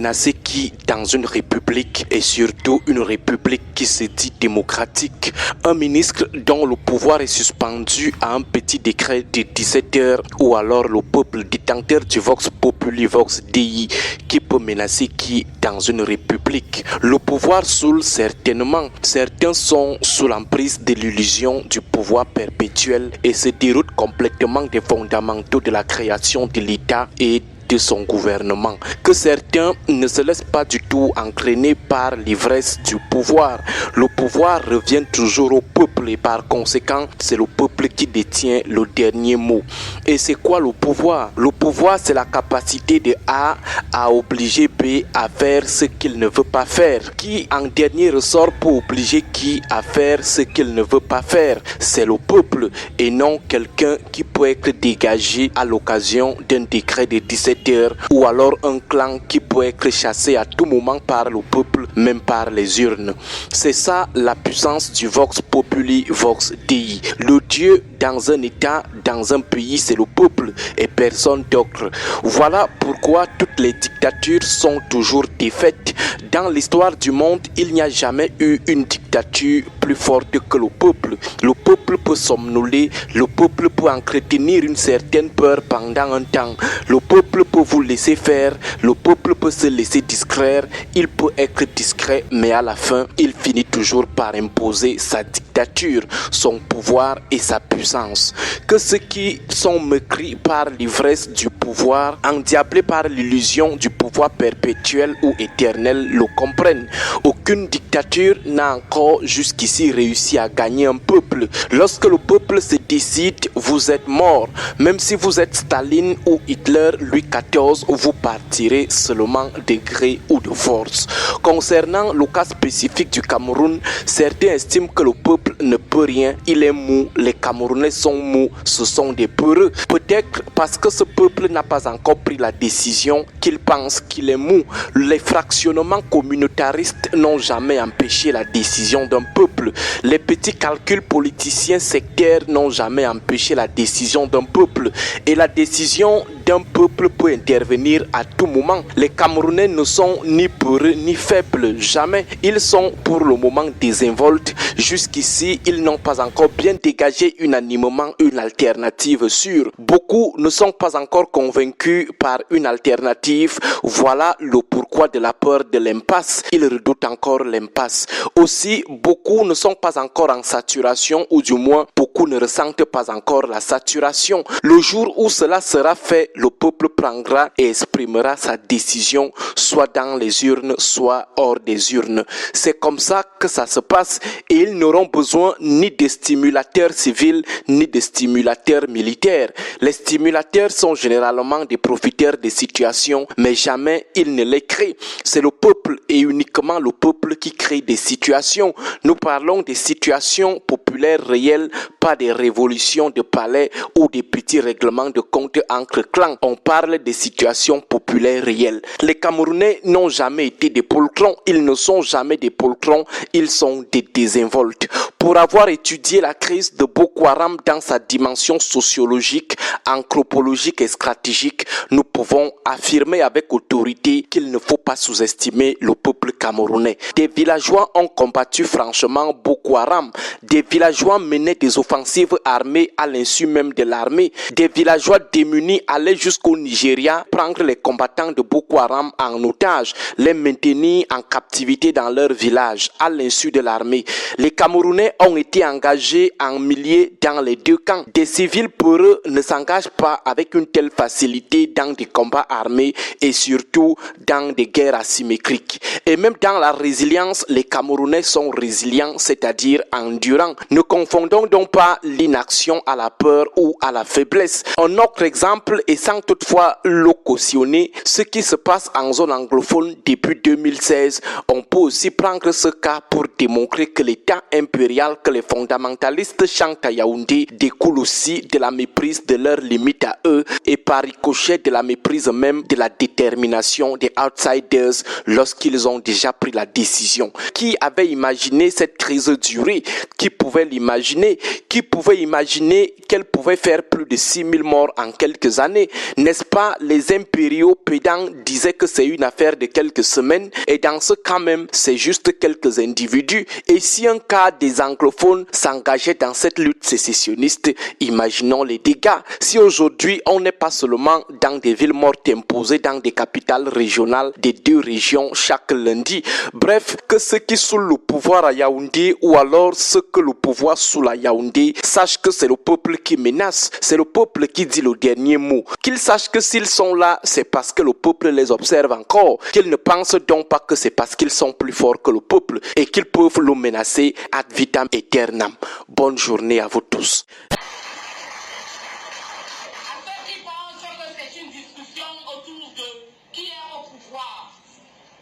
menacé qui, dans une république, et surtout une république qui se dit démocratique, un ministre dont le pouvoir est suspendu à un petit décret de 17 heures, ou alors le peuple détenteur du Vox Populi Vox Dei qui peut menacer qui dans une république. Le pouvoir saoule certainement. Certains sont sous l'emprise de l'illusion du pouvoir perpétuel et se déroutent complètement des fondamentaux de la création de l'État et de son gouvernement, que certains ne se laissent pas du tout entraîner par l'ivresse du pouvoir. Le pouvoir revient toujours au peuple et par conséquent, c'est le peuple qui détient le dernier mot. Et c'est quoi le pouvoir? Le pouvoir, c'est la capacité de A à obliger B à faire ce qu'il ne veut pas faire. Qui en dernier ressort pour obliger qui à faire ce qu'il ne veut pas faire? C'est le peuple et non quelqu'un qui peut être dégagé à l'occasion d'un décret de 17 heures ou alors un clan qui peut être chassé à tout moment par le peuple, même par les urnes. C'est ça la puissance du Vox Populi Vox Dei. Le Dieu dans un État, dans un pays, c'est le peuple et personne d'autre. Voilà pourquoi toutes les dictatures sont toujours défaites. Dans l'histoire du monde, il n'y a jamais eu une dictature plus forte que le peuple. Le peuple peut somnoler, le peuple peut entretenir une certaine peur pendant un temps. Le peuple peut vous laisser faire, le peuple peut se laisser distraire, il peut être discret, mais à la fin, il finit toujours par imposer sa dictature, son pouvoir et sa puissance. Que ceux qui sont meurtris par l'ivresse du pouvoir, endiablés par l'illusion du pouvoir perpétuel ou éternel, le comprennent. Aucune dictature n'a encore jusqu'ici réussi à gagner un peuple. Lorsque le peuple se décide, vous êtes mort. Même si vous êtes Staline ou Hitler, Louis XIV, vous partirez seulement de gré ou de force. Concernant le cas spécifique du Cameroun, certains estiment que le peuple ne peut rien, il est mou, les Camerounais sont mous, ce sont des peureux. Peut-être parce que ce peuple n'a pas encore pris la décision qu'il pense qu'il est mou. Les fractionnements communautaristes n'ont jamais empêché la décision d'un peuple. Les petits calculs politiciens sectaires n'ont jamais empêché la décision d'un peuple. Et la décision d'un peuple peut intervenir à tout moment. Les Camerounais ne sont ni peureux ni faibles, jamais. Ils sont pour le moment désinvoltes. Jusqu'ici, ils n'ont pas encore bien dégagé unanimement une alternative sûre. Beaucoup ne sont pas encore convaincus par une alternative. Voilà le pourquoi de la peur de l'impasse. Ils redoutent encore l'impasse. Aussi, beaucoup ne sont pas encore en saturation, ou du moins, beaucoup ne ressentent pas encore la saturation. Le jour où cela sera fait, le peuple prendra et exprimera sa décision, soit dans les urnes, soit hors des urnes. C'est comme ça que ça se passe et ils n'auront besoin ni de stimulateurs civils, ni de stimulateurs militaires. Les stimulateurs sont généralement des profiteurs des situations, mais jamais ils ne les créent. C'est le peuple et uniquement le peuple qui crée des situations. Nous parlons des situations populaires réelles, pas des révolutions de palais ou des petits règlements de compte entre clans. On parle des situations populaires réelles. Les Camerounais n'ont jamais été des poltrons, ils ne sont jamais des poltrons, ils sont des désinvoltes. Pour avoir étudié la crise de Boko Haram dans sa dimension sociologique, anthropologique et stratégique, nous pouvons affirmer avec autorité qu'il ne faut pas sous-estimer le peuple camerounais. Des villageois ont combattu franchement Boko Haram. Des villageois menaient des offensives armées à l'insu même de l'armée. Des villageois démunis allaient jusqu'au Nigeria prendre les combattants de Boko Haram en otage, les maintenir en captivité dans leur village à l'insu de l'armée. Les Camerounais ont été engagés en milliers dans les deux camps. Des civils peureux ne s'engagent pas avec une telle facilité dans des combats armés et surtout dans des guerres asymétriques. Et même dans la résilience, les Camerounais sont résilients, c'est-à-dire endurants. Ne confondons donc pas l'inaction à la peur ou à la faiblesse. Un autre exemple, et sans toutefois le cautionner, ce qui se passe en zone anglophone depuis 2016, on peut aussi prendre ce cas pour démontrer que l'État impérial que les fondamentalistes chantent à Yaoundé découle aussi de la méprise de leurs limites à eux et par ricochet de la méprise même de la détermination des outsiders lorsque qu'ils ont déjà pris la décision. Qui avait imaginé cette crise durer? Qui pouvait l'imaginer? Qui pouvait imaginer qu'elle pouvait faire plus de 6000 morts en quelques années? N'est-ce pas, les impériaux pédants disaient que c'est une affaire de quelques semaines, et dans ce cas même, c'est juste quelques individus. Et si un cas des anglophones s'engageait dans cette lutte sécessionniste, imaginons les dégâts. Si aujourd'hui, on n'est pas seulement dans des villes mortes imposées dans des capitales régionales des deux régions chaque lundi. Bref, que ceux qui sont le pouvoir à Yaoundé ou alors ceux que le pouvoir sous la Yaoundé sachent que c'est le peuple qui menace, c'est le peuple qui dit le dernier mot. Qu'ils sachent que s'ils sont là, c'est parce que le peuple les observe encore. Qu'ils ne pensent donc pas que c'est parce qu'ils sont plus forts que le peuple et qu'ils peuvent le menacer ad vitam aeternam. Bonne journée à vous tous.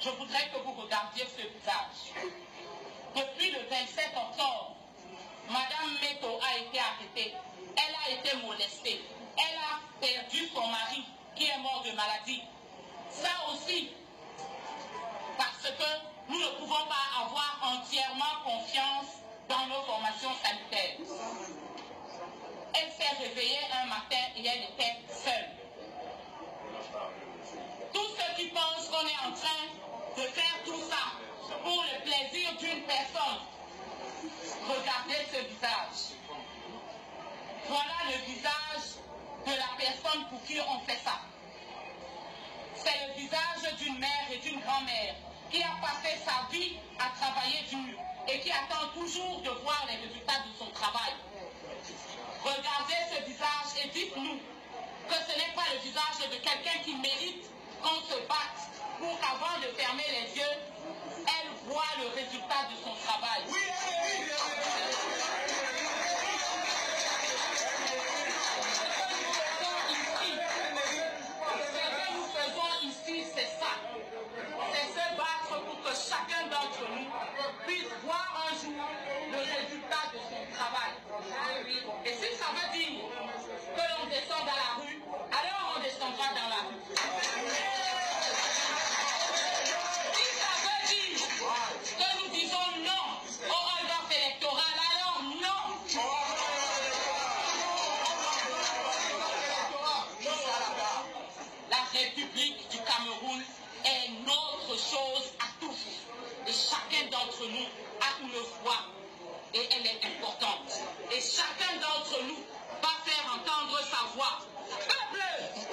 Je voudrais que vous regardiez ce visage. Depuis le 27 octobre, Madame Meto a été arrêtée. Elle a été molestée. Elle a perdu son mari qui est mort de maladie. Ça aussi, parce que nous ne pouvons pas avoir entièrement confiance dans nos formations sanitaires. Elle s'est réveillée un matin et elle était seule. Tous ceux qui pensent qu'on est en train de faire tout ça pour le plaisir d'une personne, regardez ce visage. Voilà le visage de la personne pour qui on fait ça. C'est le visage d'une mère et d'une grand-mère qui a passé sa vie à travailler dur et qui attend toujours de voir les résultats de son travail. Regardez ce visage et dites-nous que ce n'est pas le visage de quelqu'un qui mérite qu'on se batte pour qu'avant de fermer les yeux, elle voit le résultat de son travail. Ce que nous faisons ici, c'est ça. C'est se battre pour que chacun d'entre nous puisse voir un jour le résultat de son travail. Et si ça veut dire que l'on descend dans la rue, alors on descendra dans la rue. Que nous disons non au hold-up électoral, alors non. La République du Cameroun est notre chose à tous. Et chacun d'entre nous a une voix. Et elle est importante. Et chacun d'entre nous va faire entendre sa voix. Peuple!